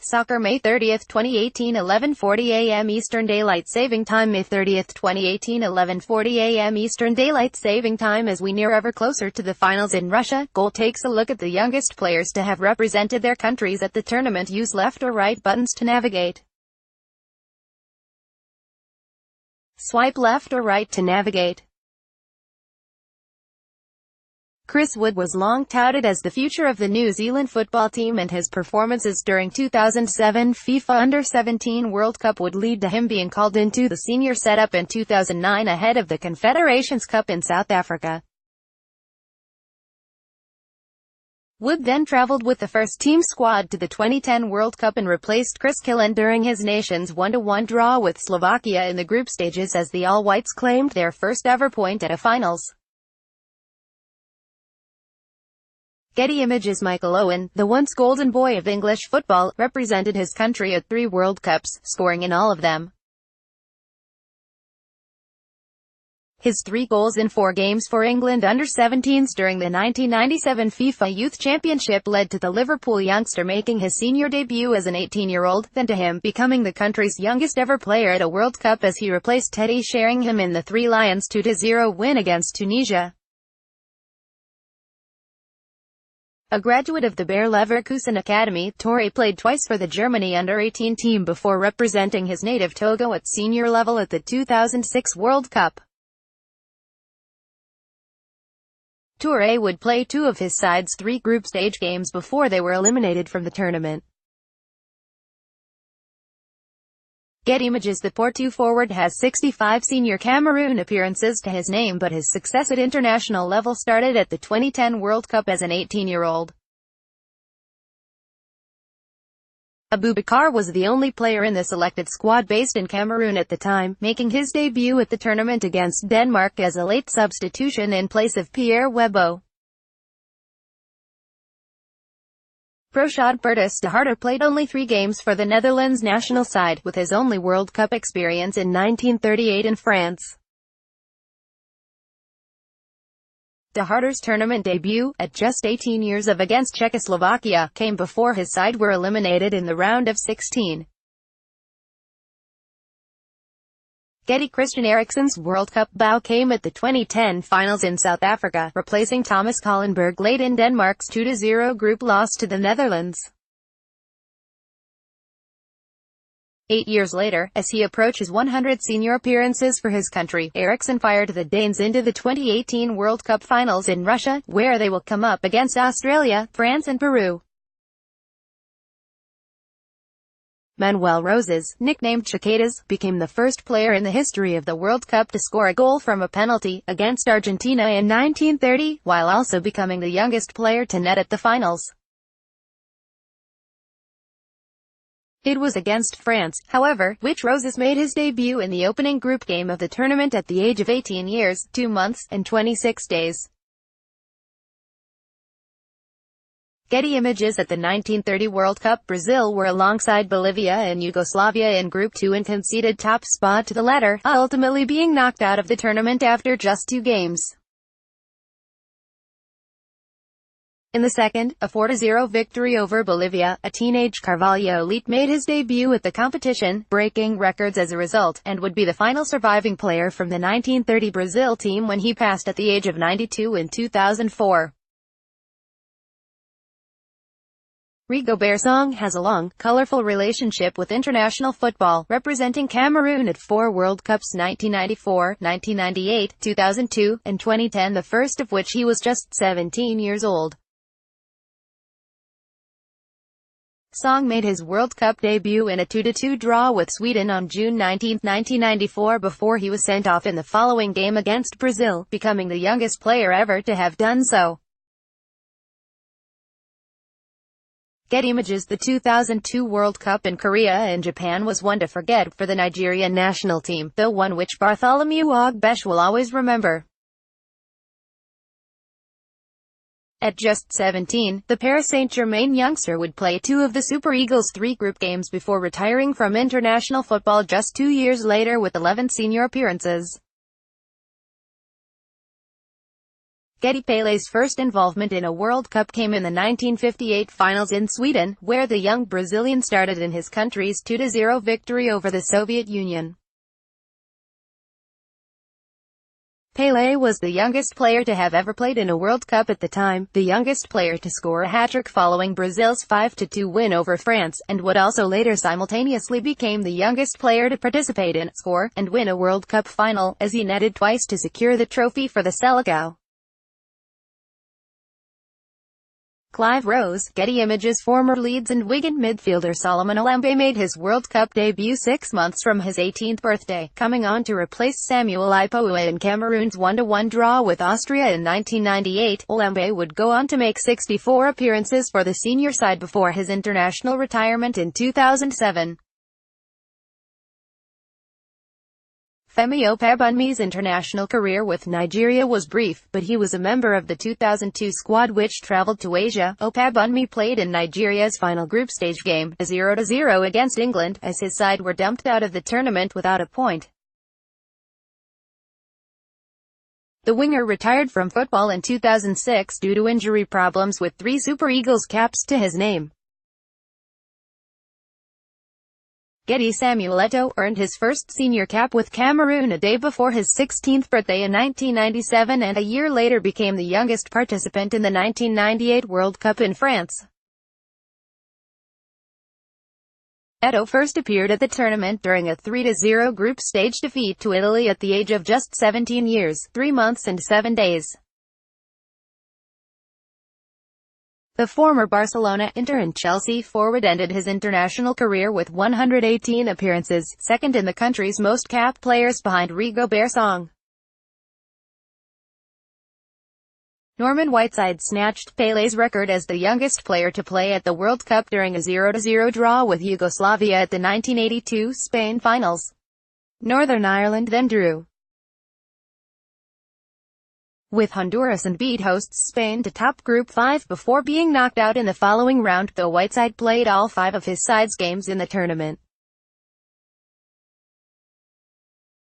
Soccer, May 30, 2018, 11:40 a.m. Eastern Daylight Saving Time. May 30, 2018, 11:40 a.m. Eastern Daylight Saving Time. As we near ever closer to the finals in Russia, Goal takes a look at the youngest players to have represented their countries at the tournament. Use left or right buttons to navigate. Swipe left or right to navigate. Chris Wood was long touted as the future of the New Zealand football team, and his performances during 2007 FIFA Under-17 World Cup would lead to him being called into the senior setup in 2009 ahead of the Confederations Cup in South Africa. Wood then travelled with the first-team squad to the 2010 World Cup and replaced Chris Killen during his nation's 1-1 draw with Slovakia in the group stages as the All-Whites claimed their first-ever point at a finals. Getty Images. Michael Owen, the once golden boy of English football, represented his country at 3 World Cups, scoring in all of them. His 3 goals in 4 games for England under-17s during the 1997 FIFA Youth Championship led to the Liverpool youngster making his senior debut as an 18-year-old, then to him becoming the country's youngest ever player at a World Cup as he replaced Teddy Sheringham in the Three Lions' 2-0 win against Tunisia. A graduate of the Bayer Leverkusen Academy, Eto'o played twice for the Germany under-18 team before representing his native Togo at senior level at the 2006 World Cup. Eto'o would play 2 of his side's 3 group stage games before they were eliminated from the tournament. Getty Images. The Porto forward has 65 senior Cameroon appearances to his name, but his success at international level started at the 2010 World Cup as an 18-year-old. Abubakar was the only player in the selected squad based in Cameroon at the time, making his debut at the tournament against Denmark as a late substitution in place of Pierre Webo. Brochard Bertus de Harder played only 3 games for the Netherlands national side, with his only World Cup experience in 1938 in France. De Harder's tournament debut, at just 18 years of against Czechoslovakia, came before his side were eliminated in the round of 16. Getty. Christian Eriksen's World Cup bow came at the 2010 finals in South Africa, replacing Thomas Kallenberg late in Denmark's 2-0 group loss to the Netherlands. 8 years later, as he approaches 100 senior appearances for his country, Eriksen fired the Danes into the 2018 World Cup finals in Russia, where they will come up against Australia, France and Peru. Manuel Rosas, nicknamed Chiquetas, became the first player in the history of the World Cup to score a goal from a penalty, against Argentina in 1930, while also becoming the youngest player to net at the finals. It was against France, however, which Rosas made his debut in the opening group game of the tournament at the age of 18 years, 2 months, and 26 days. Getty Images. At the 1930 World Cup, Brazil were alongside Bolivia and Yugoslavia in Group 2 and conceded top spot to the latter, ultimately being knocked out of the tournament after just 2 games. In the second, a 4-0 victory over Bolivia, a teenage Carvalho Elite made his debut at the competition, breaking records as a result, and would be the final surviving player from the 1930 Brazil team when he passed at the age of 92 in 2004. Rigobert Song has a long, colorful relationship with international football, representing Cameroon at 4 World Cups 1994, 1998, 2002, and 2010, the first of which he was just 17 years old. Song made his World Cup debut in a 2-2 draw with Sweden on June 19, 1994 before he was sent off in the following game against Brazil, becoming the youngest player ever to have done so. Getty Images. The 2002 World Cup in Korea and Japan was one to forget for the Nigerian national team, though one which Bartholomew Ogbesh will always remember. At just 17, the Paris Saint-Germain youngster would play 2 of the Super Eagles' 3 group games before retiring from international football just 2 years later with 11 senior appearances. Getty Pele's first involvement in a World Cup came in the 1958 finals in Sweden, where the young Brazilian started in his country's 2-0 victory over the Soviet Union. Pele was the youngest player to have ever played in a World Cup at the time, the youngest player to score a hat-trick following Brazil's 5-2 win over France, and would also later simultaneously became the youngest player to participate in, score, and win a World Cup final, as he netted twice to secure the trophy for the Selecao. Clive Rose, Getty Images. Former Leeds and Wigan midfielder Solomon Olambe made his World Cup debut 6 months from his 18th birthday, coming on to replace Samuel Eto'o in Cameroon's 1-1 draw with Austria in 1998. Olambe would go on to make 64 appearances for the senior side before his international retirement in 2007. Femi Opabunmi's international career with Nigeria was brief, but he was a member of the 2002 squad which travelled to Asia. Opabunmi played in Nigeria's final group stage game, a 0-0 against England, as his side were dumped out of the tournament without a point. The winger retired from football in 2006 due to injury problems with 3 Super Eagles caps to his name. Getty. Samuel Eto'o earned his first senior cap with Cameroon a day before his 16th birthday in 1997 and a year later became the youngest participant in the 1998 World Cup in France. Eto'o first appeared at the tournament during a 3-0 group stage defeat to Italy at the age of just 17 years, 3 months and 7 days. The former Barcelona, Inter and Chelsea forward ended his international career with 118 appearances, second in the country's most capped players behind Rigobert Song. Norman Whiteside snatched Pele's record as the youngest player to play at the World Cup during a 0-0 draw with Yugoslavia at the 1982 Spain finals. Northern Ireland then drew with Honduras and beat hosts Spain to top Group 5 before being knocked out in the following round, though Whiteside played all 5 of his side's games in the tournament.